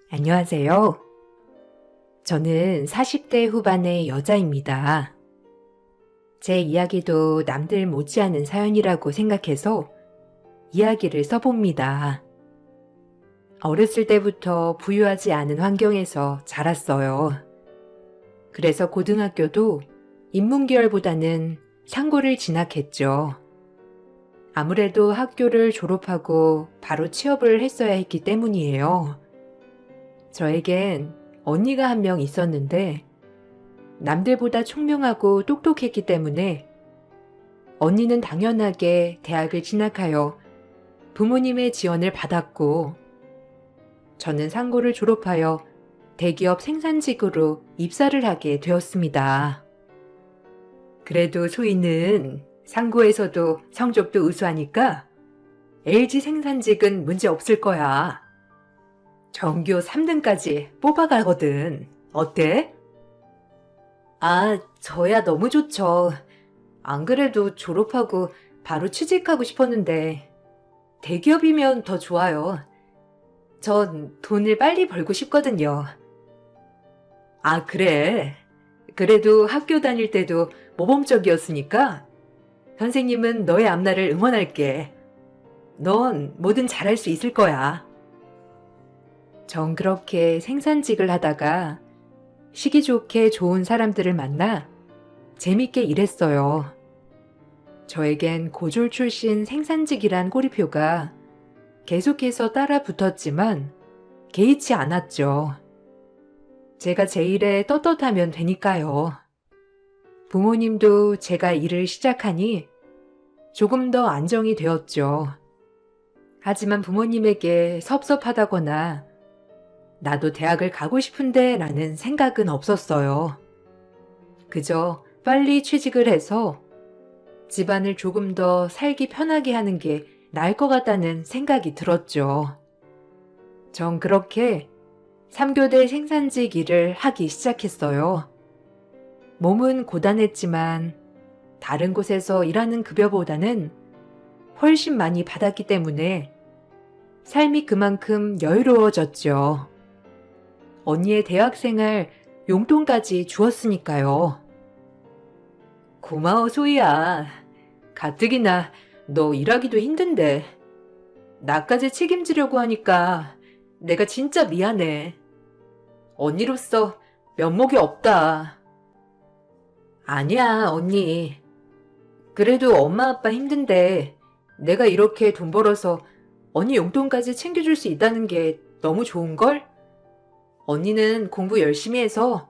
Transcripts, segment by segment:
안녕하세요. 저는 40대 후반의 여자입니다. 제 이야기도 남들 못지않은 사연이라고 생각해서 이야기를 써봅니다. 어렸을 때부터 부유하지 않은 환경에서 자랐어요. 그래서 고등학교도 인문계열보다는 상고를 진학했죠. 아무래도 학교를 졸업하고 바로 취업을 했어야 했기 때문이에요. 저에겐 언니가 한 명 있었는데 남들보다 총명하고 똑똑했기 때문에 언니는 당연하게 대학을 진학하여 부모님의 지원을 받았고 저는 상고를 졸업하여 대기업 생산직으로 입사를 하게 되었습니다. 그래도 소희는 상고에서도 성적도 우수하니까 LG 생산직은 문제 없을 거야. 전교 3등까지 뽑아가거든. 어때? 저야 너무 좋죠. 안 그래도 졸업하고 바로 취직하고 싶었는데 대기업이면 더 좋아요. 전 돈을 빨리 벌고 싶거든요. 그래. 그래도 학교 다닐 때도 모범적이었으니까 선생님은 너의 앞날을 응원할게. 넌 뭐든 잘할 수 있을 거야. 전 그렇게 생산직을 하다가 시기 좋게 좋은 사람들을 만나 재밌게 일했어요. 저에겐 고졸 출신 생산직이란 꼬리표가 계속해서 따라 붙었지만 개의치 않았죠. 제가 제 일에 떳떳하면 되니까요. 부모님도 제가 일을 시작하니 조금 더 안정이 되었죠. 하지만 부모님에게 섭섭하다거나 나도 대학을 가고 싶은데 라는 생각은 없었어요. 그저 빨리 취직을 해서 집안을 조금 더 살기 편하게 하는 게 나을 것 같다는 생각이 들었죠. 전 그렇게 3교대 생산직 일을 하기 시작했어요. 몸은 고단했지만 다른 곳에서 일하는 급여보다는 훨씬 많이 받았기 때문에 삶이 그만큼 여유로워졌죠. 언니의 대학생활 용돈까지 주었으니까요. 고마워 소희야. 가뜩이나 너 일하기도 힘든데 나까지 책임지려고 하니까 내가 진짜 미안해. 언니로서 면목이 없다. 아니야 언니. 그래도 엄마 아빠 힘든데 내가 이렇게 돈 벌어서 언니 용돈까지 챙겨줄 수 있다는 게 너무 좋은걸? 언니는 공부 열심히 해서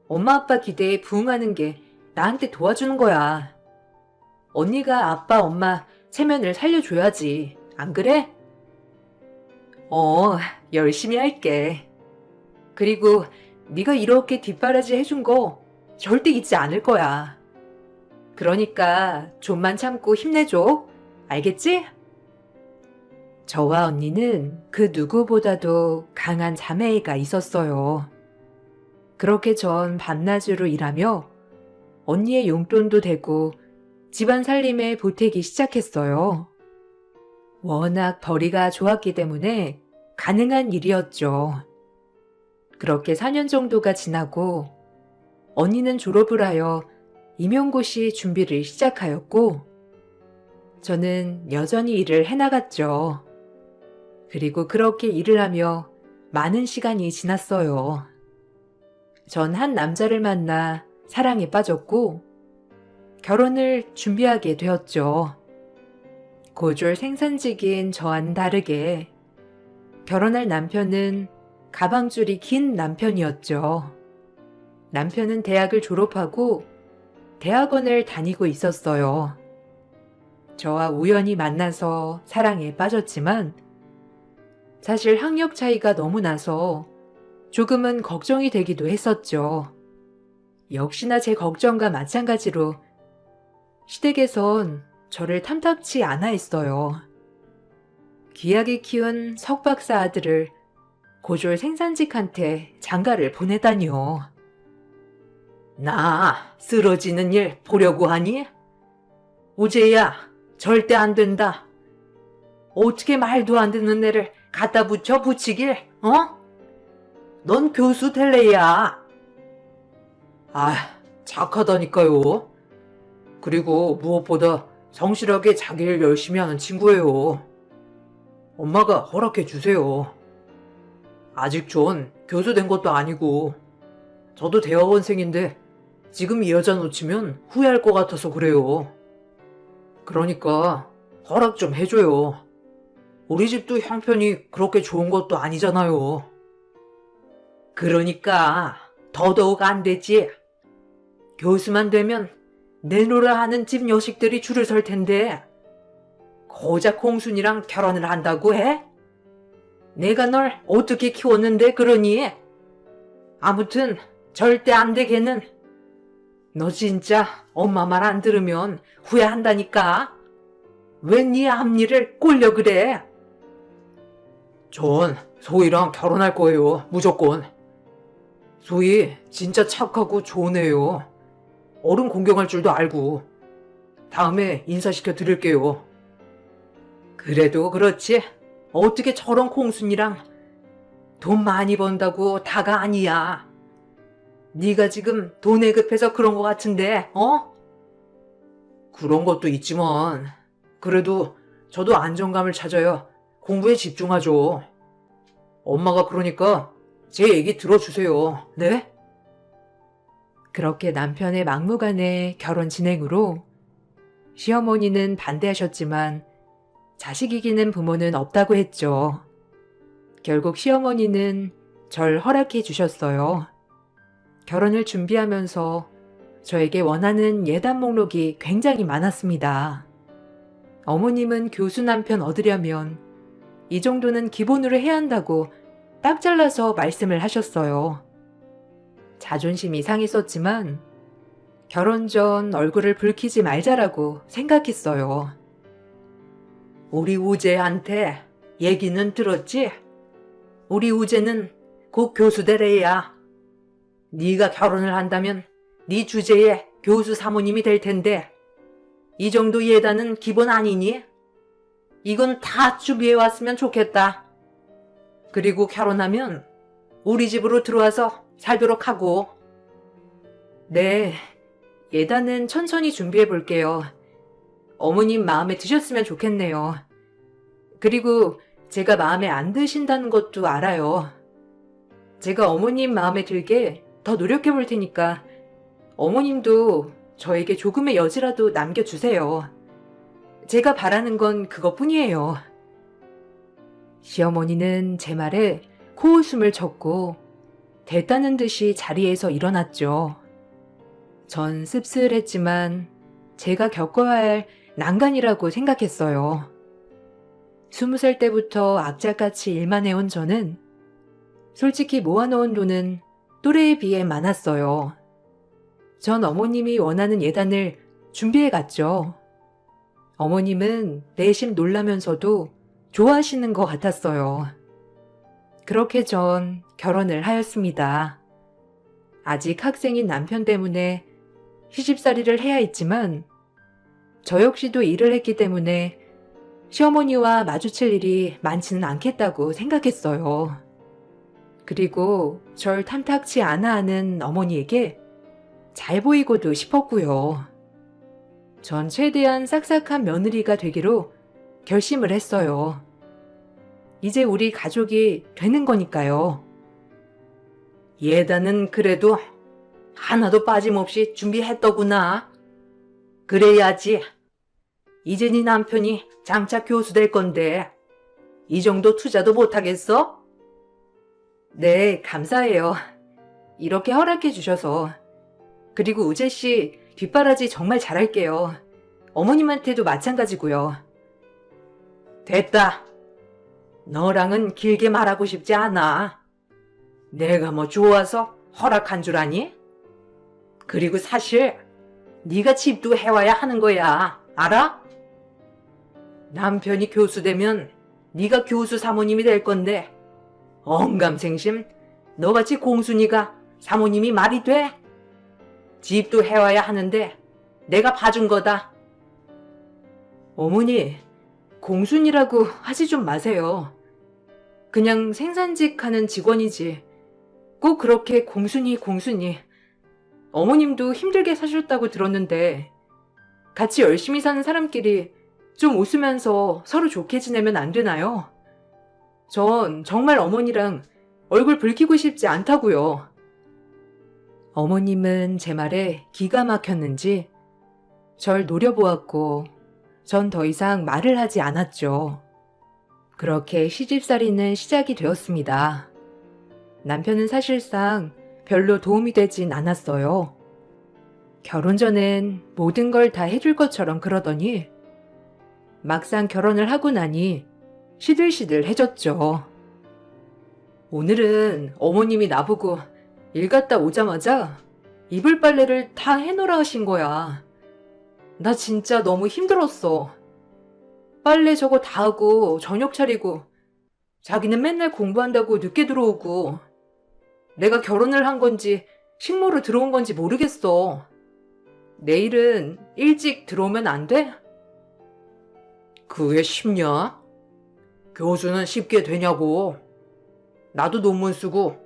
엄마 아빠 기대에 부응하는 게 나한테 도와주는 거야. 언니가 아빠 엄마 체면을 살려줘야지. 안 그래? 열심히 할게. 그리고 네가 이렇게 뒷바라지 해준 거 절대 잊지 않을 거야. 그러니까 좀만 참고 힘내줘. 알겠지? 저와 언니는 그 누구보다도 강한 자매애가 있었어요. 그렇게 전 밤낮으로 일하며 언니의 용돈도 되고 집안 살림에 보태기 시작했어요. 워낙 벌이가 좋았기 때문에 가능한 일이었죠. 그렇게 4년 정도가 지나고 언니는 졸업을 하여 임용고시 준비를 시작하였고 저는 여전히 일을 해나갔죠. 그리고 그렇게 일을 하며 많은 시간이 지났어요. 전 한 남자를 만나 사랑에 빠졌고 결혼을 준비하게 되었죠. 고졸 생산직인 저와는 다르게 결혼할 남편은 가방줄이 긴 남편이었죠. 남편은 대학을 졸업하고 대학원을 다니고 있었어요. 저와 우연히 만나서 사랑에 빠졌지만 사실 학력 차이가 너무 나서 조금은 걱정이 되기도 했었죠. 역시나 제 걱정과 마찬가지로 시댁에선 저를 탐탁치 않아 했어요. 귀하게 키운 석박사 아들을 고졸 생산직한테 장가를 보내다니요. 나 쓰러지는 일 보려고 하니? 우재야, 절대 안 된다. 어떻게 말도 안 듣는 애를 갖다 붙여 붙이길, 어? 넌 교수 될래야. 아, 착하다니까요. 그리고 무엇보다 성실하게 자기 일 열심히 하는 친구예요. 엄마가 허락해 주세요. 아직 전 교수 된 것도 아니고 저도 대학원생인데 지금 이 여자 놓치면 후회할 것 같아서 그래요. 그러니까 허락 좀 해줘요. 우리 집도 형편이 그렇게 좋은 것도 아니잖아요. 그러니까 더더욱 안 되지. 교수만 되면 내노라 하는 집 여식들이 줄을 설 텐데 고작 홍순이랑 결혼을 한다고 해? 내가 널 어떻게 키웠는데 그러니? 아무튼 절대 안 돼 걔는. 너 진짜 엄마 말 안 들으면 후회한다니까. 왜 네 앞니를 꼴려 그래? 전 소희랑 결혼할 거예요. 무조건. 소희 진짜 착하고 좋은 애예요. 어른 공경할 줄도 알고. 다음에 인사시켜 드릴게요. 그래도 그렇지. 어떻게 저런 콩순이랑 돈 많이 번다고 다가 아니야. 네가 지금 돈에 급해서 그런 것 같은데, 어? 그런 것도 있지만 그래도 저도 안정감을 찾아야 공부에 집중하죠. 엄마가 그러니까 제 얘기 들어주세요. 네? 그렇게 남편의 막무가내 결혼 진행으로 시어머니는 반대하셨지만 자식 이기는 부모는 없다고 했죠. 결국 시어머니는 절 허락해 주셨어요. 결혼을 준비하면서 저에게 원하는 예단 목록이 굉장히 많았습니다. 어머님은 교수 남편 얻으려면 이 정도는 기본으로 해야 한다고 딱 잘라서 말씀을 하셨어요. 자존심이 상했었지만 결혼 전 얼굴을 붉히지 말자라고 생각했어요. 우리 우재한테 얘기는 들었지? 우리 우재는 곧 교수 되래야. 네가 결혼을 한다면 네 주제에 교수 사모님이 될 텐데 이 정도 예단은 기본 아니니? 이건 다 준비해 왔으면 좋겠다. 그리고 결혼하면 우리 집으로 들어와서 살도록 하고. 네, 예단은 천천히 준비해 볼게요. 어머님 마음에 드셨으면 좋겠네요. 그리고 제가 마음에 안 드신다는 것도 알아요. 제가 어머님 마음에 들게 더 노력해 볼 테니까 어머님도 저에게 조금의 여지라도 남겨주세요. 제가 바라는 건 그것뿐이에요. 시어머니는 제 말에 코웃음을 쳤고 됐다는 듯이 자리에서 일어났죠. 전 씁쓸했지만 제가 겪어야 할 난간이라고 생각했어요. 20살 때부터 악착같이 일만 해온 저는 솔직히 모아놓은 돈은 또래에 비해 많았어요. 전 어머님이 원하는 예단을 준비해 갔죠. 어머님은 내심 놀라면서도 좋아하시는 것 같았어요. 그렇게 전 결혼을 하였습니다. 아직 학생인 남편 때문에 시집살이를 해야 했지만 저 역시도 일을 했기 때문에 시어머니와 마주칠 일이 많지는 않겠다고 생각했어요. 그리고 절 탐탁치 않아 하는 어머니에게 잘 보이고도 싶었고요. 전 최대한 싹싹한 며느리가 되기로 결심을 했어요. 이제 우리 가족이 되는 거니까요. 예단은 그래도 하나도 빠짐없이 준비했더구나. 그래야지. 이제 네 남편이 장차 교수 될 건데 이 정도 투자도 못하겠어? 네, 감사해요. 이렇게 허락해 주셔서. 그리고 우재씨 뒷바라지 정말 잘할게요. 어머님한테도 마찬가지고요. 됐다. 너랑은 길게 말하고 싶지 않아. 내가 뭐 좋아서 허락한 줄 아니? 그리고 사실 네가 집도 해와야 하는 거야. 알아? 남편이 교수 되면 네가 교수 사모님이 될 건데 언감생심 너같이 공순이가 사모님이 말이 돼? 집도 해와야 하는데 내가 봐준 거다. 어머니, 공순이라고 하지 좀 마세요. 그냥 생산직 하는 직원이지 꼭 그렇게 공순히 공순히. 어머님도 힘들게 사셨다고 들었는데 같이 열심히 사는 사람끼리 좀 웃으면서 서로 좋게 지내면 안 되나요? 전 정말 어머니랑 얼굴 붉히고 싶지 않다고요. 어머님은 제 말에 기가 막혔는지 절 노려보았고 전 더 이상 말을 하지 않았죠. 그렇게 시집살이는 시작이 되었습니다. 남편은 사실상 별로 도움이 되진 않았어요. 결혼 전엔 모든 걸 다 해줄 것처럼 그러더니 막상 결혼을 하고 나니 시들시들해졌죠. 오늘은 어머님이 나보고 일 갔다 오자마자 이불 빨래를 다 해놓으라 하신 거야. 나 진짜 너무 힘들었어. 빨래 저거 다 하고 저녁 차리고 자기는 맨날 공부한다고 늦게 들어오고 내가 결혼을 한 건지 식모로 들어온 건지 모르겠어. 내일은 일찍 들어오면 안 돼? 그게 쉽냐? 교수는 쉽게 되냐고. 나도 논문 쓰고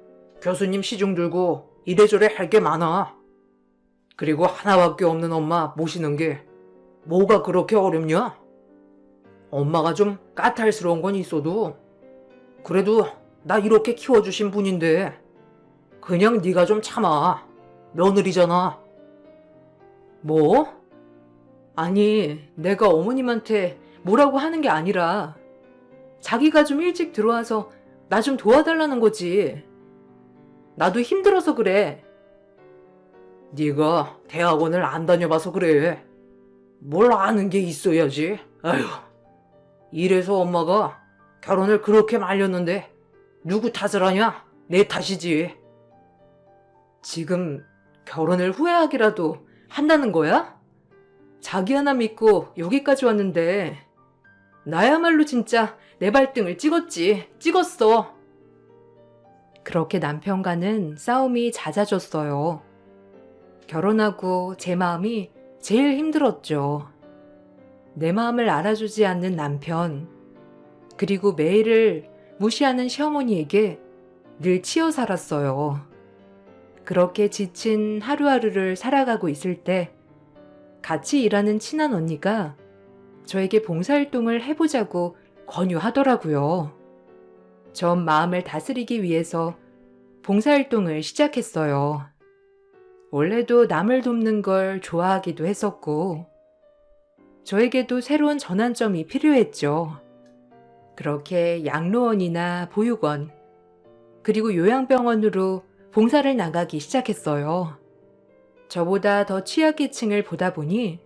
교수님 시중 들고 이래저래 할 게 많아. 그리고 하나밖에 없는 엄마 모시는 게 뭐가 그렇게 어렵냐? 엄마가 좀 까탈스러운 건 있어도 그래도 나 이렇게 키워주신 분인데 그냥 네가 좀 참아. 며느리잖아. 뭐? 아니, 내가 어머님한테 뭐라고 하는 게 아니라 자기가 좀 일찍 들어와서 나 좀 도와달라는 거지. 나도 힘들어서 그래. 네가 대학원을 안 다녀봐서 그래. 뭘 아는 게 있어야지. 아휴. 이래서 엄마가 결혼을 그렇게 말렸는데 누구 탓을 하냐? 내 탓이지. 지금 결혼을 후회하기라도 한다는 거야? 자기 하나 믿고 여기까지 왔는데 나야말로 진짜 내 발등을 찍었어. 그렇게 남편과는 싸움이 잦아졌어요. 결혼하고 제 마음이 제일 힘들었죠. 내 마음을 알아주지 않는 남편, 그리고 매일을 무시하는 시어머니에게 늘 치여 살았어요. 그렇게 지친 하루하루를 살아가고 있을 때 같이 일하는 친한 언니가 저에게 봉사활동을 해보자고 권유하더라고요. 전 마음을 다스리기 위해서 봉사활동을 시작했어요. 원래도 남을 돕는 걸 좋아하기도 했었고 저에게도 새로운 전환점이 필요했죠. 그렇게 양로원이나 보육원, 그리고 요양병원으로 봉사를 나가기 시작했어요. 저보다 더 취약계층을 보다 보니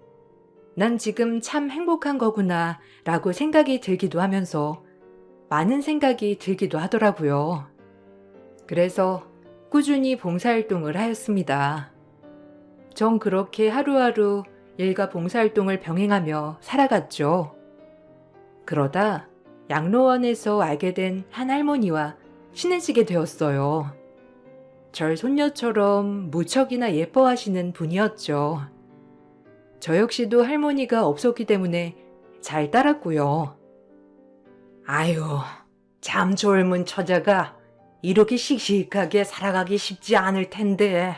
난 지금 참 행복한 거구나 라고 생각이 들기도 하면서 많은 생각이 들기도 하더라고요. 그래서 꾸준히 봉사활동을 하였습니다. 전 그렇게 하루하루 일과 봉사활동을 병행하며 살아갔죠. 그러다 양로원에서 알게 된 한 할머니와 친해지게 되었어요. 절 손녀처럼 무척이나 예뻐하시는 분이었죠. 저 역시도 할머니가 없었기 때문에 잘 따랐고요. 아유, 참 젊은 처자가 이렇게 씩씩하게 살아가기 쉽지 않을 텐데.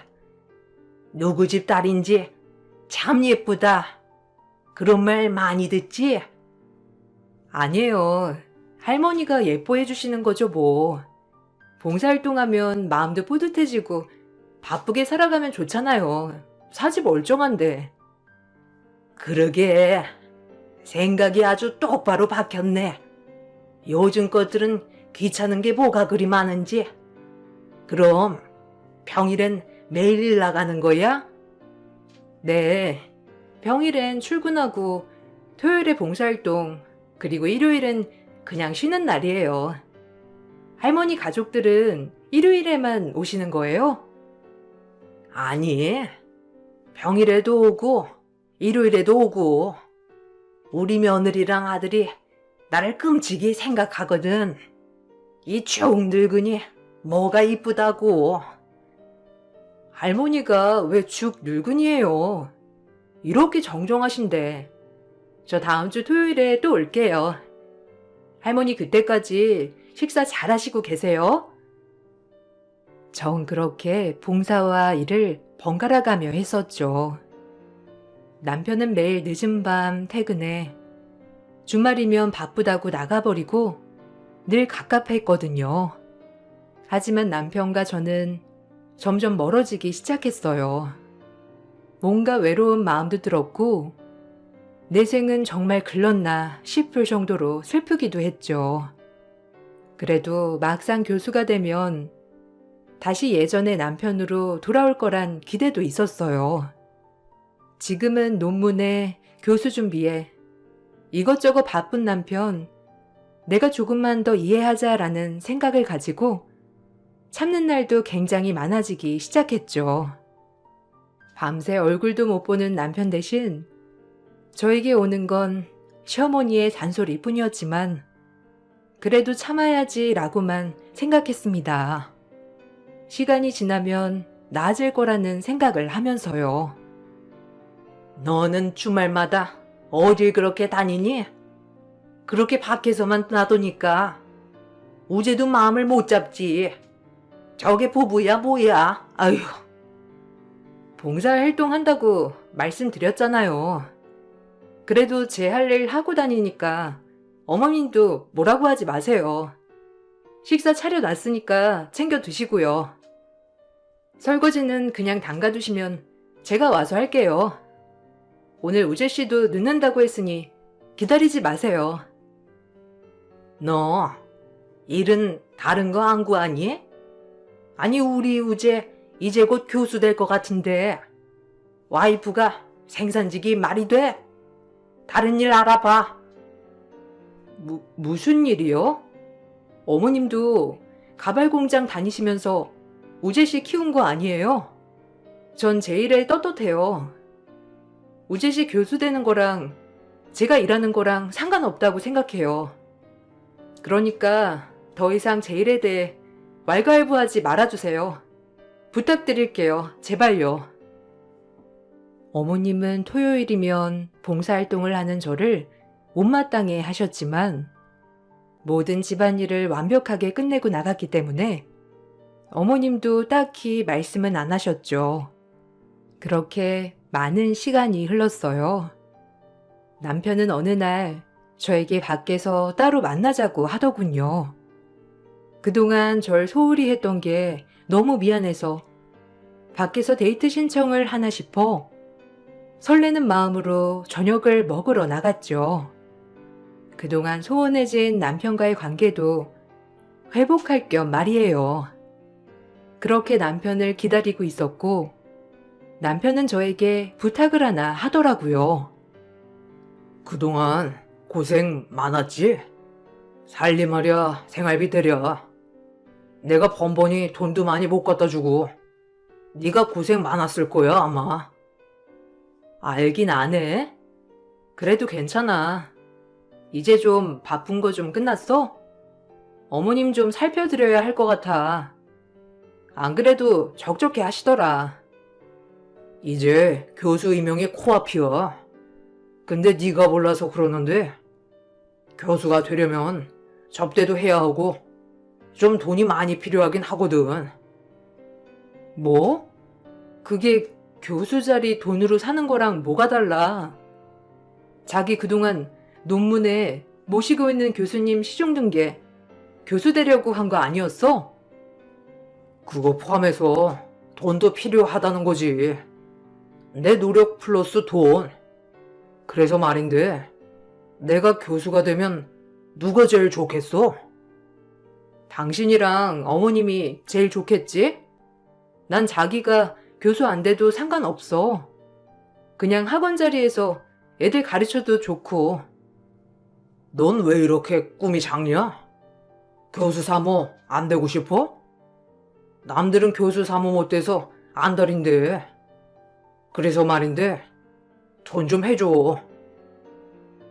누구 집 딸인지 참 예쁘다. 그런 말 많이 듣지? 아니에요. 할머니가 예뻐해 주시는 거죠 뭐. 봉사활동하면 마음도 뿌듯해지고 바쁘게 살아가면 좋잖아요. 사지 멀쩡한데. 그러게. 생각이 아주 똑바로 박혔네. 요즘 것들은 귀찮은 게 뭐가 그리 많은지. 그럼 평일엔 매일 일 나가는 거야? 네. 평일엔 출근하고 토요일에 봉사활동, 그리고 일요일은 그냥 쉬는 날이에요. 할머니 가족들은 일요일에만 오시는 거예요? 아니, 평일에도 오고 일요일에도 오고. 우리 며느리랑 아들이 나를 끔찍이 생각하거든. 이 쭉 늙으니 뭐가 이쁘다고. 할머니가 왜 죽 늙은이에요? 이렇게 정정하신데. 저 다음 주 토요일에 또 올게요. 할머니 그때까지 식사 잘 하시고 계세요. 전 그렇게 봉사와 일을 번갈아 가며 했었죠. 남편은 매일 늦은 밤 퇴근해 주말이면 바쁘다고 나가버리고 늘 갑갑했거든요. 하지만 남편과 저는 점점 멀어지기 시작했어요. 뭔가 외로운 마음도 들었고 내 생은 정말 글렀나 싶을 정도로 슬프기도 했죠. 그래도 막상 교수가 되면 다시 예전의 남편으로 돌아올 거란 기대도 있었어요. 지금은 논문에 교수 준비에 이것저것 바쁜 남편, 내가 조금만 더 이해하자라는 생각을 가지고 참는 날도 굉장히 많아지기 시작했죠. 밤새 얼굴도 못 보는 남편 대신 저에게 오는 건 시어머니의 잔소리뿐이었지만 그래도 참아야지라고만 생각했습니다. 시간이 지나면 나아질 거라는 생각을 하면서요. 너는 주말마다 어딜 그렇게 다니니? 그렇게 밖에서만 놔두니까 우제도 마음을 못 잡지. 저게 부부야 뭐야? 아휴. 봉사활동한다고 말씀드렸잖아요. 그래도 제 할 일 하고 다니니까 어머님도 뭐라고 하지 마세요. 식사 차려놨으니까 챙겨 드시고요. 설거지는 그냥 담가두시면 제가 와서 할게요. 오늘 우재씨도 늦는다고 했으니 기다리지 마세요. 너 일은 다른 거 안 구하니? 아니 우리 우재 이제 곧 교수 될 것 같은데 와이프가 생산직이 말이 돼? 다른 일 알아봐. 무슨 일이요? 어머님도 가발 공장 다니시면서 우재씨 키운 거 아니에요? 전 제 일에 떳떳해요. 우재씨 교수 되는 거랑 제가 일하는 거랑 상관없다고 생각해요. 그러니까 더 이상 제 일에 대해 왈가왈부하지 말아주세요. 부탁드릴게요. 제발요. 어머님은 토요일이면 봉사활동을 하는 저를 못마땅해 하셨지만 모든 집안일을 완벽하게 끝내고 나갔기 때문에 어머님도 딱히 말씀은 안 하셨죠. 그렇게 많은 시간이 흘렀어요. 남편은 어느 날 저에게 밖에서 따로 만나자고 하더군요. 그동안 절 소홀히 했던 게 너무 미안해서 밖에서 데이트 신청을 하나 싶어 설레는 마음으로 저녁을 먹으러 나갔죠. 그동안 소원해진 남편과의 관계도 회복할 겸 말이에요. 그렇게 남편을 기다리고 있었고 남편은 저에게 부탁을 하나 하더라고요. 그동안 고생 많았지? 살림하랴 생활비 대랴. 내가 번번이 돈도 많이 못 갖다 주고 네가 고생 많았을 거야 아마. 알긴 아네. 그래도 괜찮아. 이제 좀 바쁜 거 좀 끝났어? 어머님 좀 살펴드려야 할 것 같아. 안 그래도 적적해 하시더라. 이제 교수 임용이 코앞이야. 근데 네가 몰라서 그러는데 교수가 되려면 접대도 해야 하고 좀 돈이 많이 필요하긴 하거든. 뭐? 그게 교수 자리 돈으로 사는 거랑 뭐가 달라? 자기 그동안 논문에 모시고 있는 교수님 시중 든 게 교수 되려고 한 거 아니었어? 그거 포함해서 돈도 필요하다는 거지. 내 노력 플러스 돈. 그래서 말인데 내가 교수가 되면 누가 제일 좋겠어? 당신이랑 어머님이 제일 좋겠지? 난 자기가 교수 안 돼도 상관없어. 그냥 학원 자리에서 애들 가르쳐도 좋고. 넌 왜 이렇게 꿈이 작냐? 교수 사모 안 되고 싶어? 남들은 교수 사모 못 돼서 안달인데. 그래서 말인데 돈 좀 해줘.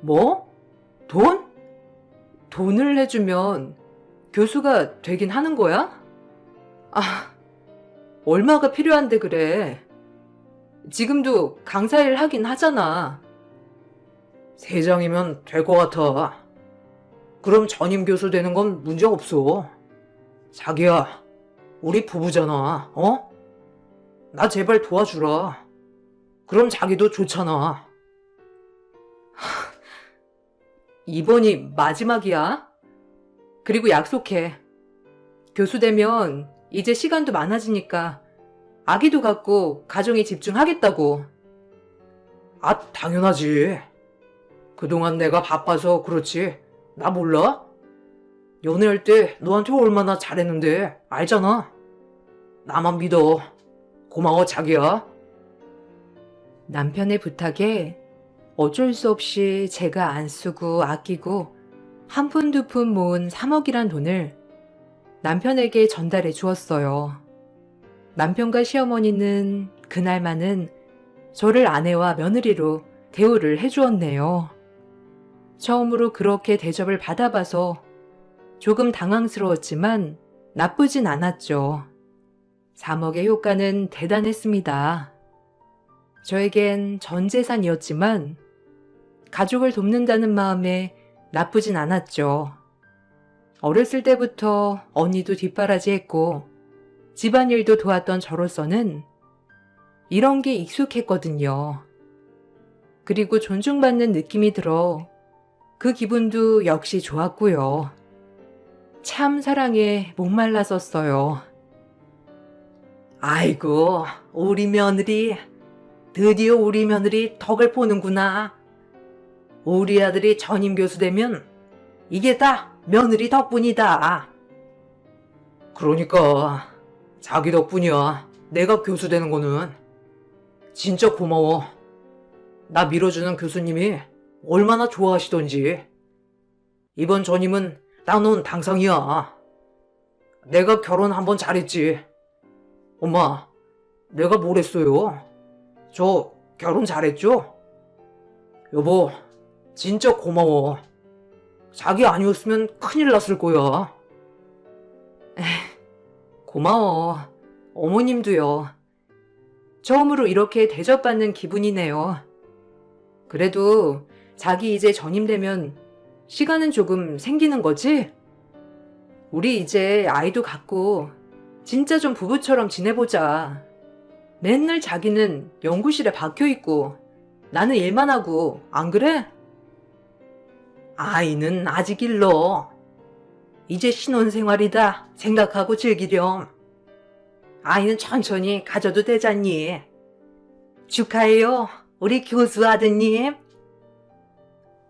뭐? 돈? 돈을 해주면 교수가 되긴 하는 거야? 아, 얼마가 필요한데 그래. 지금도 강사일 하긴 하잖아. 3장이면 될 것 같아. 그럼 전임 교수 되는 건 문제 없어. 자기야, 우리 부부잖아, 어? 나 제발 도와주라. 그럼 자기도 좋잖아. 이번이 마지막이야. 그리고 약속해. 교수 되면 이제 시간도 많아지니까 아기도 갖고 가정에 집중하겠다고. 아, 당연하지. 그동안 내가 바빠서 그렇지. 나 몰라? 연애할 때 너한테 얼마나 잘했는데 알잖아. 나만 믿어. 고마워, 자기야. 남편의 부탁에 어쩔 수 없이 제가 안 쓰고 아끼고 한 푼 두 푼 모은 3억이란 돈을 남편에게 전달해 주었어요. 남편과 시어머니는 그날만은 저를 아내와 며느리로 대우를 해주었네요. 처음으로 그렇게 대접을 받아봐서 조금 당황스러웠지만 나쁘진 않았죠. 3억의 효과는 대단했습니다. 저에겐 전 재산이었지만 가족을 돕는다는 마음에 나쁘진 않았죠. 어렸을 때부터 언니도 뒷바라지했고 집안일도 도왔던 저로서는 이런 게 익숙했거든요. 그리고 존중받는 느낌이 들어 그 기분도 역시 좋았고요. 참 사랑에 목말랐었어요. 아이고, 우리 며느리. 드디어 우리 며느리 덕을 보는구나. 우리 아들이 전임 교수 되면 이게 다 며느리 덕분이다. 그러니까 자기 덕분이야. 내가 교수 되는 거는. 진짜 고마워. 나 밀어주는 교수님이 얼마나 좋아하시던지. 이번 전임은 나눈 당상이야. 내가 결혼 한번 잘했지. 엄마, 내가 뭘 했어요? 저 결혼 잘했죠? 여보, 진짜 고마워. 자기 아니었으면 큰일 났을 거야. 고마워. 어머님도요. 처음으로 이렇게 대접받는 기분이네요. 그래도 자기 이제 전임되면 시간은 조금 생기는 거지? 우리 이제 아이도 갖고 진짜 좀 부부처럼 지내보자. 맨날 자기는 연구실에 박혀있고 나는 일만 하고 안 그래? 아이는 아직 일러. 이제 신혼생활이다 생각하고 즐기렴. 아이는 천천히 가져도 되잖니. 축하해요, 우리 교수 아드님.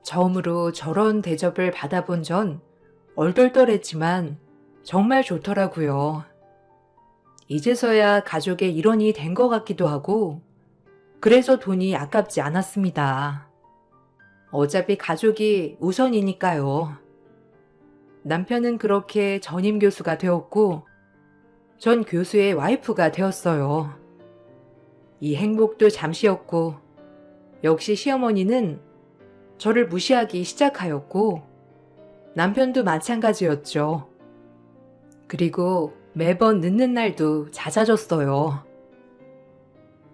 처음으로 저런 대접을 받아본 전 얼떨떨했지만 정말 좋더라고요. 이제서야 가족의 일원이 된 것 같기도 하고 그래서 돈이 아깝지 않았습니다. 어차피 가족이 우선이니까요. 남편은 그렇게 전임 교수가 되었고 전 교수의 와이프가 되었어요. 이 행복도 잠시였고 역시 시어머니는 저를 무시하기 시작하였고 남편도 마찬가지였죠. 그리고 매번 늦는 날도 잦아졌어요.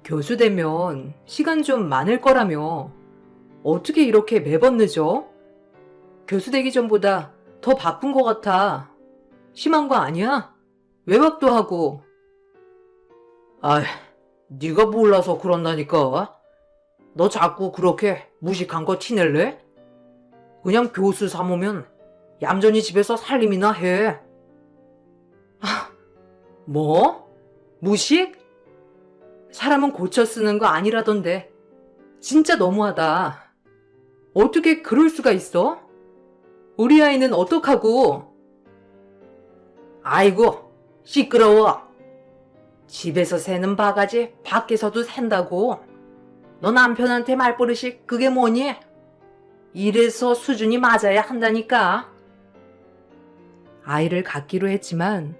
교수 되면 시간 좀 많을 거라며 어떻게 이렇게 매번 늦어? 교수 되기 전보다 더 바쁜 것 같아. 심한 거 아니야? 외박도 하고. 아이, 네가 몰라서 그런다니까. 너 자꾸 그렇게 무식한 거 티낼래? 그냥 교수 삼으면 얌전히 집에서 살림이나 해. 뭐? 무식? 사람은 고쳐 쓰는 거 아니라던데. 진짜 너무하다. 어떻게 그럴 수가 있어? 우리 아이는 어떡하고? 아이고, 시끄러워. 집에서 새는 바가지 밖에서도 샌다고. 너 남편한테 말버릇이 그게 뭐니? 이래서 수준이 맞아야 한다니까. 아이를 갖기로 했지만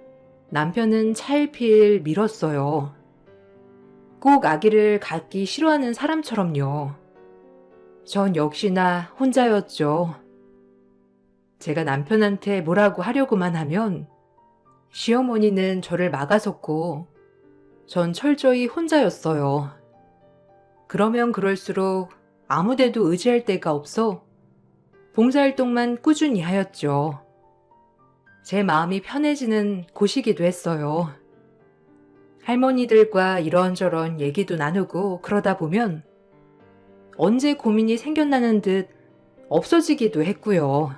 남편은 차일피일 미뤘어요. 꼭 아기를 갖기 싫어하는 사람처럼요. 전 역시나 혼자였죠. 제가 남편한테 뭐라고 하려고만 하면 시어머니는 저를 막아섰고 전 철저히 혼자였어요. 그러면 그럴수록 아무데도 의지할 데가 없어 봉사활동만 꾸준히 하였죠. 제 마음이 편해지는 곳이기도 했어요. 할머니들과 이런저런 얘기도 나누고 그러다 보면 언제 고민이 생겨나는 듯 없어지기도 했고요.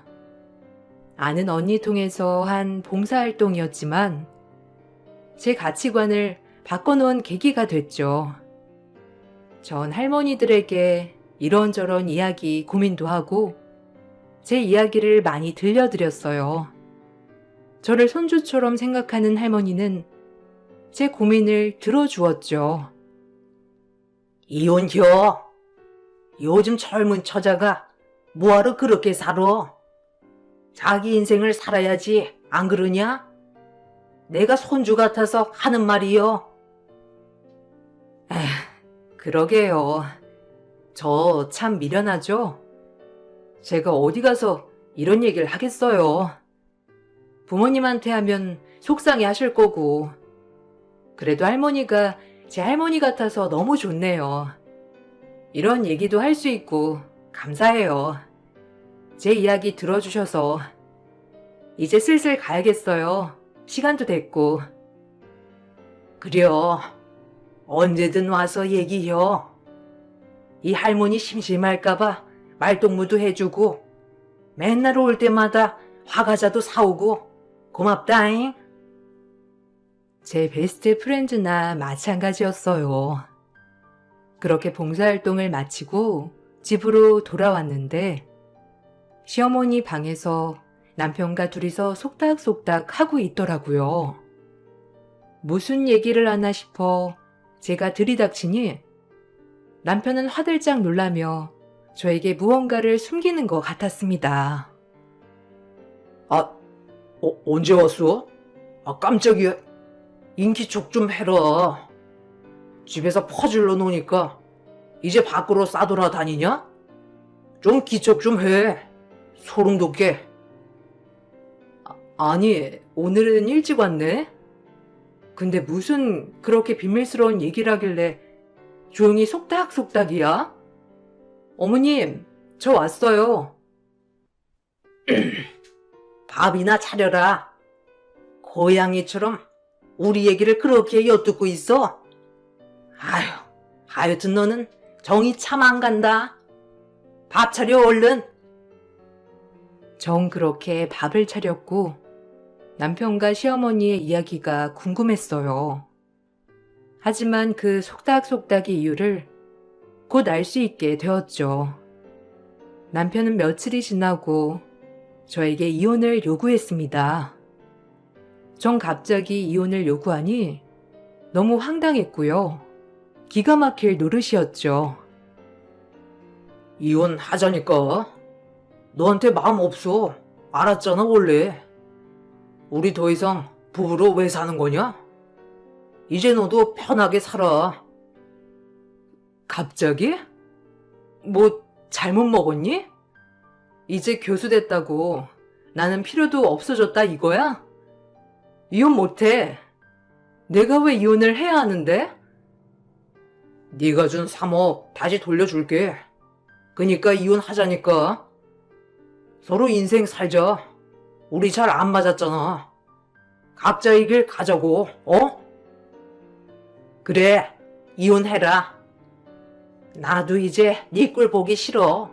아는 언니 통해서 한 봉사활동이었지만 제 가치관을 바꿔놓은 계기가 됐죠. 전 할머니들에게 이런저런 이야기, 고민도 하고 제 이야기를 많이 들려드렸어요. 저를 손주처럼 생각하는 할머니는 제 고민을 들어주었죠. 이혼혀, 요즘 젊은 처자가 뭐하러 그렇게 살아? 자기 인생을 살아야지, 안 그러냐? 내가 손주 같아서 하는 말이요. 그러게요. 저 참 미련하죠? 제가 어디 가서 이런 얘기를 하겠어요. 부모님한테 하면 속상해 하실 거고. 그래도 할머니가 제 할머니 같아서 너무 좋네요. 이런 얘기도 할 수 있고 감사해요. 제 이야기 들어주셔서. 이제 슬슬 가야겠어요. 시간도 됐고. 그려, 언제든 와서 얘기혀. 이 할머니 심심할까봐 말동무도 해주고 맨날 올 때마다 화과자도 사오고 고맙다잉. 제 베스트 프렌드나 마찬가지였어요. 그렇게 봉사활동을 마치고 집으로 돌아왔는데 시어머니 방에서 남편과 둘이서 속닥속닥 하고 있더라고요. 무슨 얘기를 하나 싶어 제가 들이닥치니 남편은 화들짝 놀라며 저에게 무언가를 숨기는 것 같았습니다. 언제 왔어? 깜짝이야. 인기척 좀 해라. 집에서 퍼질러 놓으니까 이제 밖으로 싸돌아다니냐? 좀 기척 좀 해. 소름 돋게. 아니, 오늘은 일찍 왔네? 근데 무슨 그렇게 비밀스러운 얘기를 하길래 조용히 속닥속닥이야? 어머님, 저 왔어요. 밥이나 차려라. 고양이처럼 우리 얘기를 그렇게 엿듣고 있어? 아휴, 하여튼 너는 정이 참 안 간다. 밥 차려 얼른. 정 그렇게 밥을 차렸고 남편과 시어머니의 이야기가 궁금했어요. 하지만 그 속닥속닥의 이유를 곧 알 수 있게 되었죠. 남편은 며칠이 지나고 저에게 이혼을 요구했습니다. 전 갑자기 이혼을 요구하니 너무 황당했고요. 기가 막힐 노릇이었죠. 이혼하자니까. 너한테 마음 없어. 알았잖아 원래. 우리 더 이상 부부로 왜 사는 거냐? 이제 너도 편하게 살아. 갑자기? 뭐 잘못 먹었니? 이제 교수 됐다고 나는 필요도 없어졌다 이거야? 이혼 못해. 내가 왜 이혼을 해야 하는데? 네가 준 3억 다시 돌려줄게. 그니까 이혼하자니까. 서로 인생 살자. 우리 잘 안 맞았잖아. 각자의 길 가자고, 어? 그래, 이혼해라. 나도 이제 네 꼴 보기 싫어.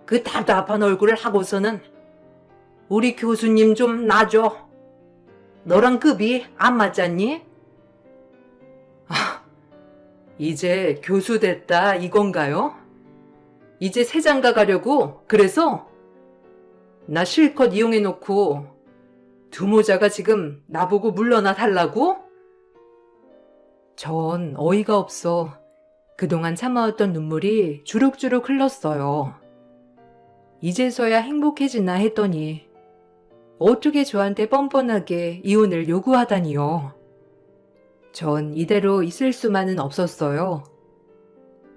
그 답답한 얼굴을 하고서는 우리 교수님 좀 놔줘. 너랑 급이 안 맞잖니? 이제 교수 됐다 이건가요? 이제 새 장가 가려고 그래서? 나 실컷 이용해놓고 두모자가 지금 나보고 물러나 달라고? 전 어이가 없어 그동안 참아왔던 눈물이 주룩주룩 흘렀어요. 이제서야 행복해지나 했더니 어떻게 저한테 뻔뻔하게 이혼을 요구하다니요. 전 이대로 있을 수만은 없었어요.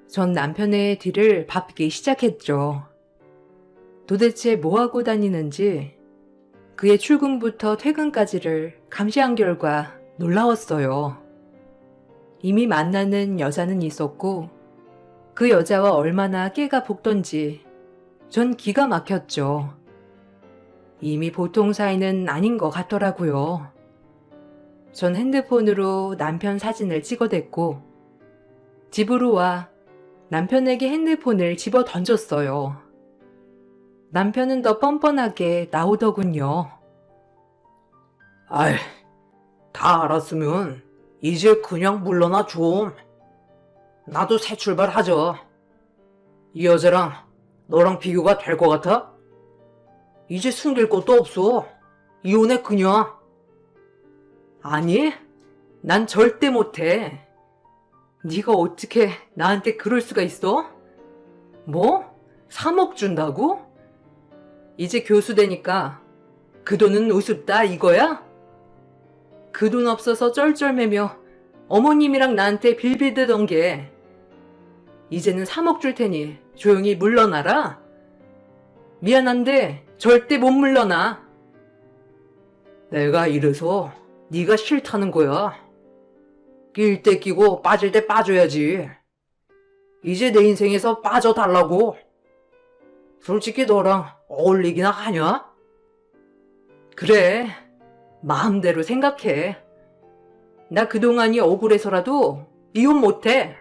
전 남편의 뒤를 밟기 시작했죠. 도대체 뭐하고 다니는지 그의 출근부터 퇴근까지를 감시한 결과 놀라웠어요. 이미 만나는 여자는 있었고 그 여자와 얼마나 깨가 볶던지 전 기가 막혔죠. 이미 보통 사이는 아닌 것 같더라고요. 전 핸드폰으로 남편 사진을 찍어댔고 집으로 와 남편에게 핸드폰을 집어 던졌어요. 남편은 더 뻔뻔하게 나오더군요. 아이, 다 알았으면 이제 그냥 물러나 좀. 나도 새 출발하자. 이 여자랑 너랑 비교가 될 것 같아? 이제 숨길 것도 없어. 이혼해 그냥. 아니, 난 절대 못해. 네가 어떻게 나한테 그럴 수가 있어? 뭐? 3억 준다고? 이제 교수 되니까 그 돈은 우습다 이거야? 그 돈 없어서 쩔쩔매며 어머님이랑 나한테 빌빌대던 게 이제는 3억 줄 테니 조용히 물러나라. 미안한데 절대 못 물러나. 내가 이래서 네가 싫다는 거야. 낄 때 끼고 빠질 때 빠져야지. 이제 내 인생에서 빠져달라고. 솔직히 너랑 어울리기나 하냐? 그래, 마음대로 생각해. 나 그동안이 억울해서라도 이혼 못해.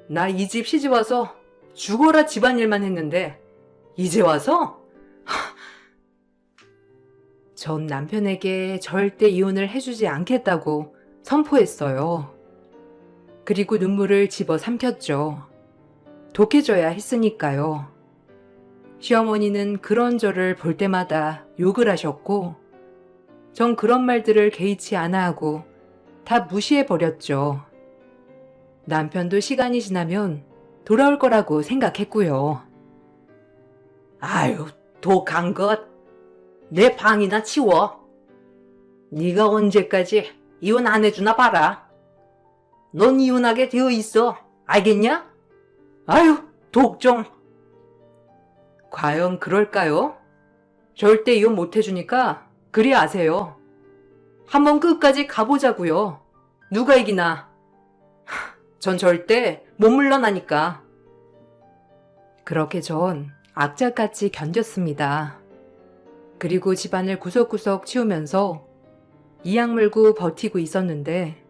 나 이 집 시집 와서 죽어라 집안일만 했는데 이제 와서? 전 남편에게 절대 이혼을 해주지 않겠다고 선포했어요. 그리고 눈물을 집어 삼켰죠. 독해져야 했으니까요. 시어머니는 그런 저를 볼 때마다 욕을 하셨고 전 그런 말들을 개의치 않아 하고 다 무시해버렸죠. 남편도 시간이 지나면 돌아올 거라고 생각했고요. 아유, 독한 것. 내 방이나 치워. 네가 언제까지 이혼 안 해주나 봐라. 넌 이혼하게 되어 있어. 알겠냐? 아유, 독종. 과연 그럴까요? 절대 이혼 못 해주니까 그리 아세요. 한번 끝까지 가보자고요. 누가 이기나. 전 절대 못 물러나니까. 그렇게 전 악착같이 견뎠습니다. 그리고 집안을 구석구석 치우면서 이악 물고 버티고 있었는데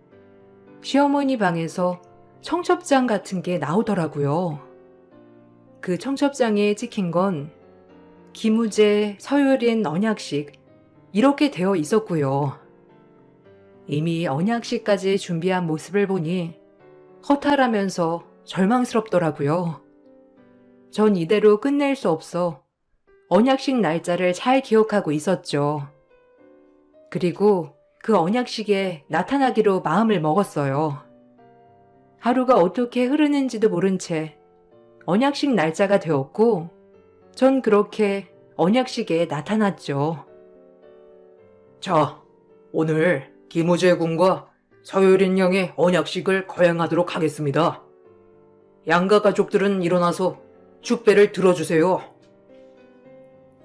시어머니 방에서 청첩장 같은 게 나오더라고요. 그 청첩장에 찍힌 건 김우재, 서효린 언약식 이렇게 되어 있었고요. 이미 언약식까지 준비한 모습을 보니 허탈하면서 절망스럽더라고요. 전 이대로 끝낼 수 없어 언약식 날짜를 잘 기억하고 있었죠. 그리고 그 언약식에 나타나기로 마음을 먹었어요. 하루가 어떻게 흐르는지도 모른 채 언약식 날짜가 되었고 전 그렇게 언약식에 나타났죠. 자, 오늘 김우재 군과 서효린 양의 언약식을 거행하도록 하겠습니다. 양가 가족들은 일어나서 축배를 들어주세요.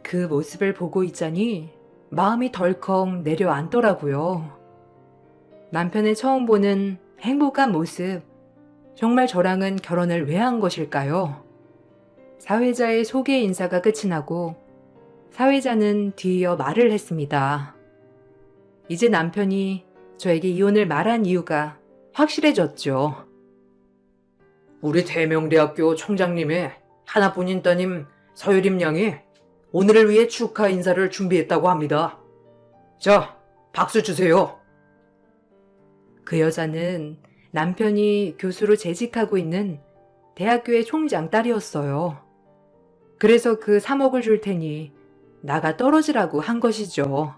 그 모습을 보고 있자니 마음이 덜컥 내려앉더라고요. 남편의 처음 보는 행복한 모습, 정말 저랑은 결혼을 왜 한 것일까요? 사회자의 소개 인사가 끝이 나고 사회자는 뒤이어 말을 했습니다. 이제 남편이 저에게 이혼을 말한 이유가 확실해졌죠. 우리 대명대학교 총장님의 하나뿐인 따님 서유림 양이 오늘을 위해 축하 인사를 준비했다고 합니다. 자, 박수 주세요. 그 여자는 남편이 교수로 재직하고 있는 대학교의 총장 딸이었어요. 그래서 그 3억을 줄 테니 나가 떨어지라고 한 것이죠.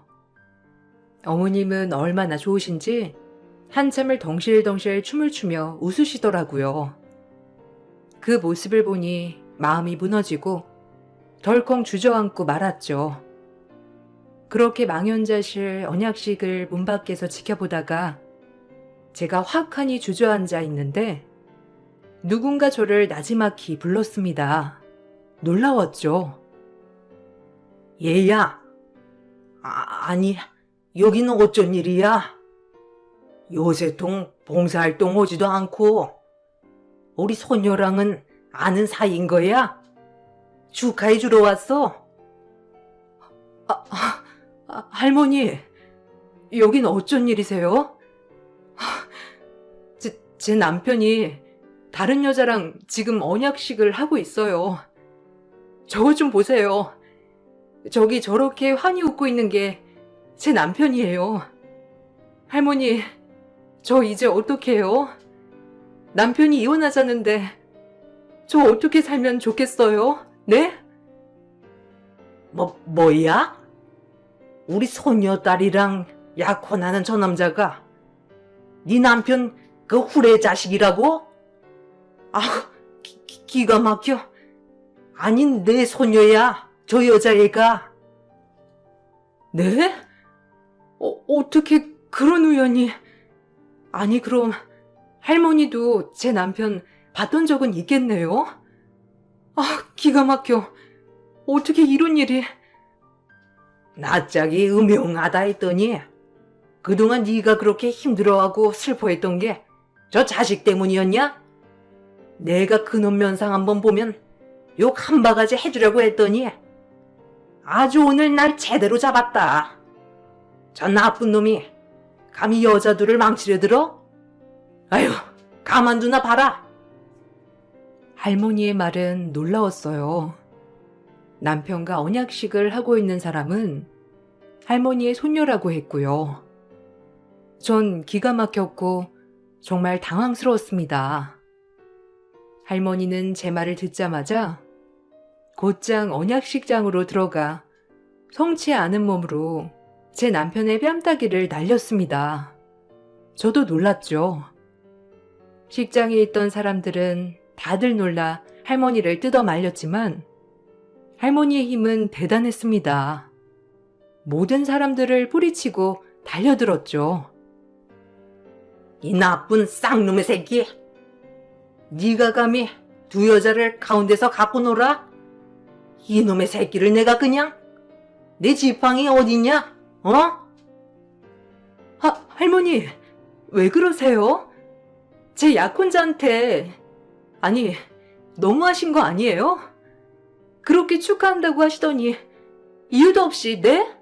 어머님은 얼마나 좋으신지 한참을 덩실덩실 춤을 추며 웃으시더라고요. 그 모습을 보니 마음이 무너지고 덜컹 주저앉고 말았죠. 그렇게 망연자실 언약식을 문 밖에서 지켜보다가 제가 확하니 주저앉아 있는데 누군가 저를 나지막히 불렀습니다. 놀라웠죠. 얘야. 아니, 여기는 어쩐 일이야? 요새통 봉사활동 오지도 않고 우리 손녀랑은 아는 사이인 거야? 축하해 주러 왔어? 할머니, 여긴 어쩐 일이세요? 제 남편이 다른 여자랑 지금 언약식을 하고 있어요. 저거 좀 보세요. 저기 저렇게 환히 웃고 있는 게 제 남편이에요. 할머니, 저 이제 어떡해요? 남편이 이혼하자는데 저 어떻게 살면 좋겠어요? 네? 뭐야? 우리 손녀딸이랑 약혼하는 저 남자가 네 남편 그 후레 자식이라고? 아, 기가 막혀. 아니, 내 손녀야, 저 여자애가. 네? 어떻게 그런 우연이... 아니, 그럼 할머니도 제 남편 봤던 적은 있겠네요? 아, 기가 막혀. 어떻게 이런 일이... 낯짝이 음흉하다 했더니 그동안 네가 그렇게 힘들어하고 슬퍼했던 게 저 자식 때문이었냐? 내가 그놈 면상 한번 보면 욕 한 바가지 해주려고 했더니 아주 오늘 날 제대로 잡았다. 저 나쁜 놈이 감히 여자들을 망치려 들어? 아휴, 가만두나 봐라. 할머니의 말은 놀라웠어요. 남편과 언약식을 하고 있는 사람은 할머니의 손녀라고 했고요. 전 기가 막혔고 정말 당황스러웠습니다. 할머니는 제 말을 듣자마자 곧장 언약식장으로 들어가 성치 않은 몸으로 제 남편의 뺨따기를 날렸습니다. 저도 놀랐죠. 식장에 있던 사람들은 다들 놀라 할머니를 뜯어 말렸지만 할머니의 힘은 대단했습니다. 모든 사람들을 뿌리치고 달려들었죠. 이 나쁜 쌍놈의 새끼. 네가 감히 두 여자를 가운데서 갖고 놀아? 이놈의 새끼를 내가 그냥 내 지팡이 어딨냐? 어? 할머니, 왜 그러세요? 제 약혼자한테... 아니, 너무하신 거 아니에요? 그렇게 축하한다고 하시더니 이유도 없이 네?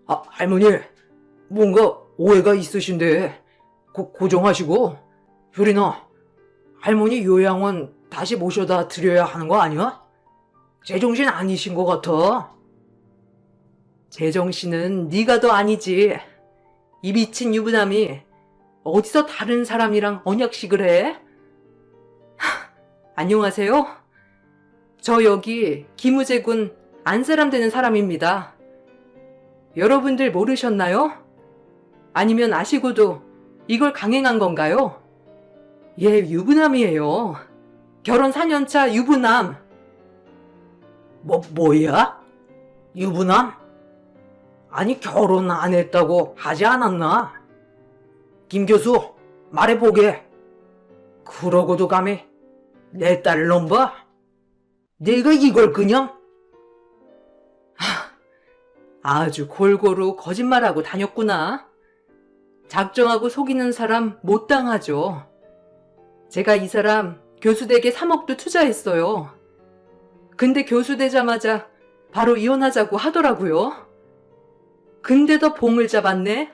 할머니, 뭔가 오해가 있으신데 고정하시고 효린아, 할머니 요양원 다시 모셔다 드려야 하는 거 아니야? 제정신 아니신 것 같아. 제정신은 네가 더 아니지. 이 미친 유부남이 어디서 다른 사람이랑 언약식을 해? 안녕하세요. 저 여기 김우재군 안사람 되는 사람입니다. 여러분들 모르셨나요? 아니면 아시고도 이걸 강행한 건가요? 얘 유부남이에요. 결혼 4년차 유부남. 뭐야? 유부남? 아니, 결혼 안 했다고 하지 않았나? 김 교수, 말해보게. 그러고도 감히 내 딸을 넘봐? 내가 이걸 그냥? 아주 골고루 거짓말하고 다녔구나. 작정하고 속이는 사람 못 당하죠. 제가 이 사람 교수대게 3억도 투자했어요. 근데 교수 되자마자 바로 이혼하자고 하더라고요. 근데도 봉을 잡았네?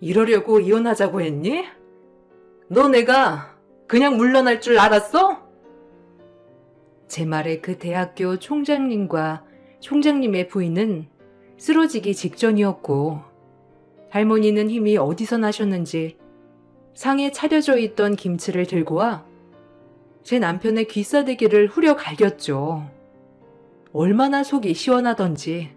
이러려고 이혼하자고 했니? 너 내가 그냥 물러날 줄 알았어? 제 말에 그 대학교 총장님과 총장님의 부인은 쓰러지기 직전이었고 할머니는 힘이 어디서 나셨는지 상에 차려져 있던 김치를 들고 와 제 남편의 귀싸대기를 후려 갈겼죠. 얼마나 속이 시원하던지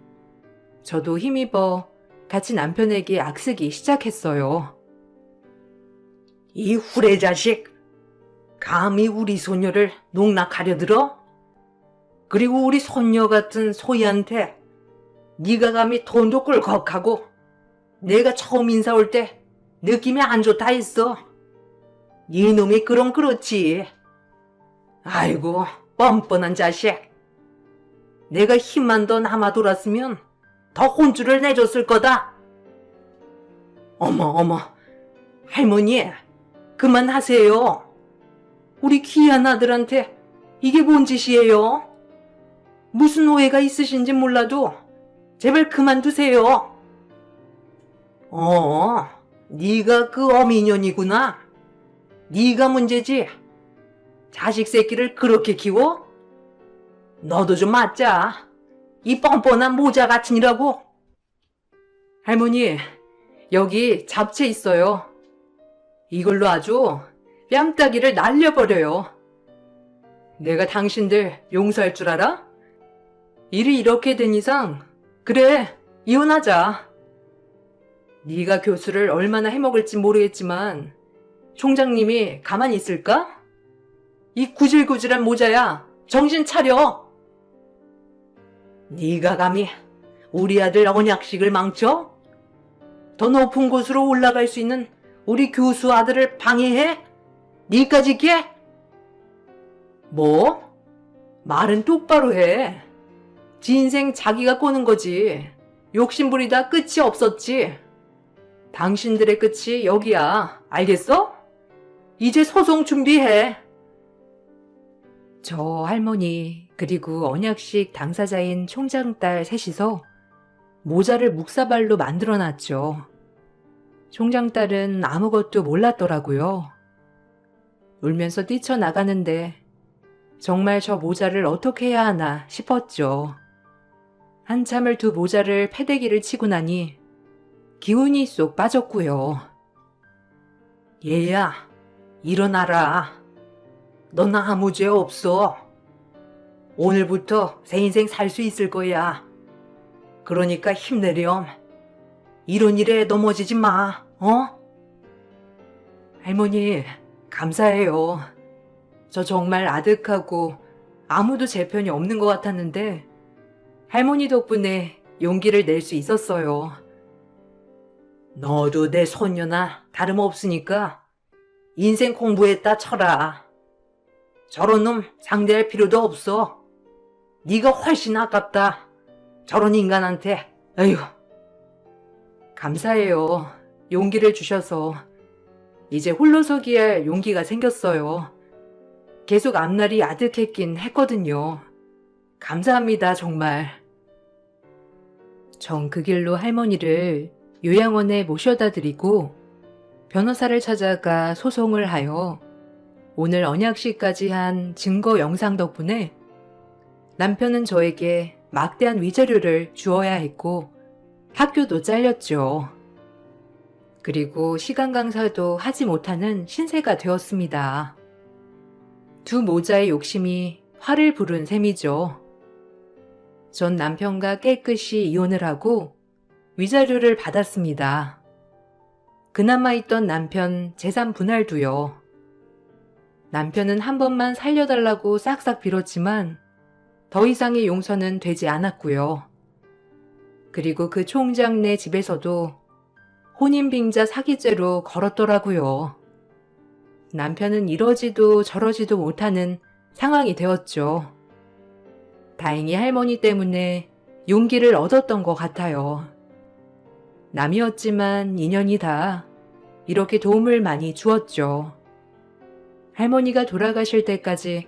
저도 힘입어 같이 남편에게 악쓰기 시작했어요. 이 후레 자식, 감히 우리 소녀를 농락하려 들어? 그리고 우리 손녀 같은 소희한테 네가 감히 돈도 꿀꺽하고 내가 처음 인사 올 때 느낌이 안 좋다 했어. 이놈이 그렇지. 아이고, 뻔뻔한 자식. 내가 힘만 더 남아 돌았으면 더 혼쭐을 내줬을 거다. 어머, 할머니, 그만하세요. 우리 귀한 아들한테 이게 뭔 짓이에요? 무슨 오해가 있으신지 몰라도 제발 그만두세요. 네가 그 어미년이구나. 네가 문제지. 자식 새끼를 그렇게 키워? 너도 좀 맞자. 이 뻔뻔한 모자 같으니라고. 할머니, 여기 잡채 있어요. 이걸로 아주 뺨따기를 날려버려요. 내가 당신들 용서할 줄 알아? 일이 이렇게 된 이상, 그래, 이혼하자. 네가 교수를 얼마나 해먹을지 모르겠지만 총장님이 가만히 있을까? 이 구질구질한 모자야, 정신 차려. 네가 감히 우리 아들 언약식을 망쳐? 더 높은 곳으로 올라갈 수 있는 우리 교수 아들을 방해해? 네까지 깨? 뭐? 말은 똑바로 해. 지 인생 자기가 꼬는 거지. 욕심부리다 끝이 없었지. 당신들의 끝이 여기야. 알겠어? 이제 소송 준비해. 저 할머니 그리고 언약식 당사자인 총장 딸 셋이서 모자를 묵사발로 만들어놨죠. 총장 딸은 아무것도 몰랐더라고요. 울면서 뛰쳐나가는데 정말 저 모자를 어떻게 해야 하나 싶었죠. 한참을 두 모자를 패대기를 치고 나니 기운이 쏙 빠졌고요. 얘야, 일어나라. 넌 아무 죄 없어. 오늘부터 새 인생 살 수 있을 거야. 그러니까 힘내렴. 이런 일에 넘어지지 마, 할머니, 감사해요. 저 정말 아득하고 아무도 제 편이 없는 것 같았는데 할머니 덕분에 용기를 낼 수 있었어요. 너도 내 손녀나 다름없으니까 인생 공부했다 쳐라. 저런 놈 상대할 필요도 없어. 네가 훨씬 아깝다. 저런 인간한테. 에휴. 감사해요. 용기를 주셔서. 이제 홀로 서기 할 용기가 생겼어요. 계속 앞날이 아득했긴 했거든요. 감사합니다, 정말. 전 그 길로 할머니를 요양원에 모셔다 드리고 변호사를 찾아가 소송을 하여 오늘 언약식까지 한 증거 영상 덕분에 남편은 저에게 막대한 위자료를 주어야 했고 학교도 잘렸죠. 그리고 시간 강사도 하지 못하는 신세가 되었습니다. 두 모자의 욕심이 화를 부른 셈이죠. 전 남편과 깨끗이 이혼을 하고 위자료를 받았습니다. 그나마 있던 남편 재산 분할도요. 남편은 한 번만 살려달라고 싹싹 빌었지만 더 이상의 용서는 되지 않았고요. 그리고 그 총장네 집에서도 혼인빙자 사기죄로 걸었더라고요. 남편은 이러지도 저러지도 못하는 상황이 되었죠. 다행히 할머니 때문에 용기를 얻었던 것 같아요. 남이었지만 인연이다. 이렇게 도움을 많이 주었죠. 할머니가 돌아가실 때까지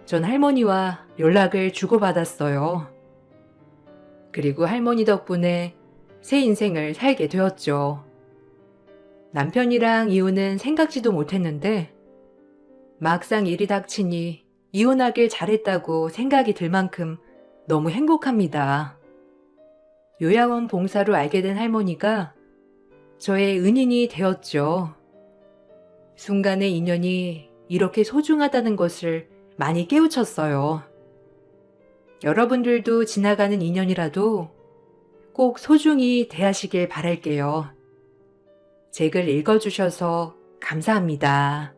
전 할머니와 연락을 주고받았어요. 그리고 할머니 덕분에 새 인생을 살게 되었죠. 남편이랑 이혼은 생각지도 못했는데 막상 일이 닥치니 이혼하길 잘했다고 생각이 들 만큼 너무 행복합니다. 요양원 봉사로 알게 된 할머니가 저의 은인이 되었죠. 순간의 인연이 이렇게 소중하다는 것을 많이 깨우쳤어요. 여러분들도 지나가는 인연이라도 꼭 소중히 대하시길 바랄게요. 제 글 읽어주셔서 감사합니다.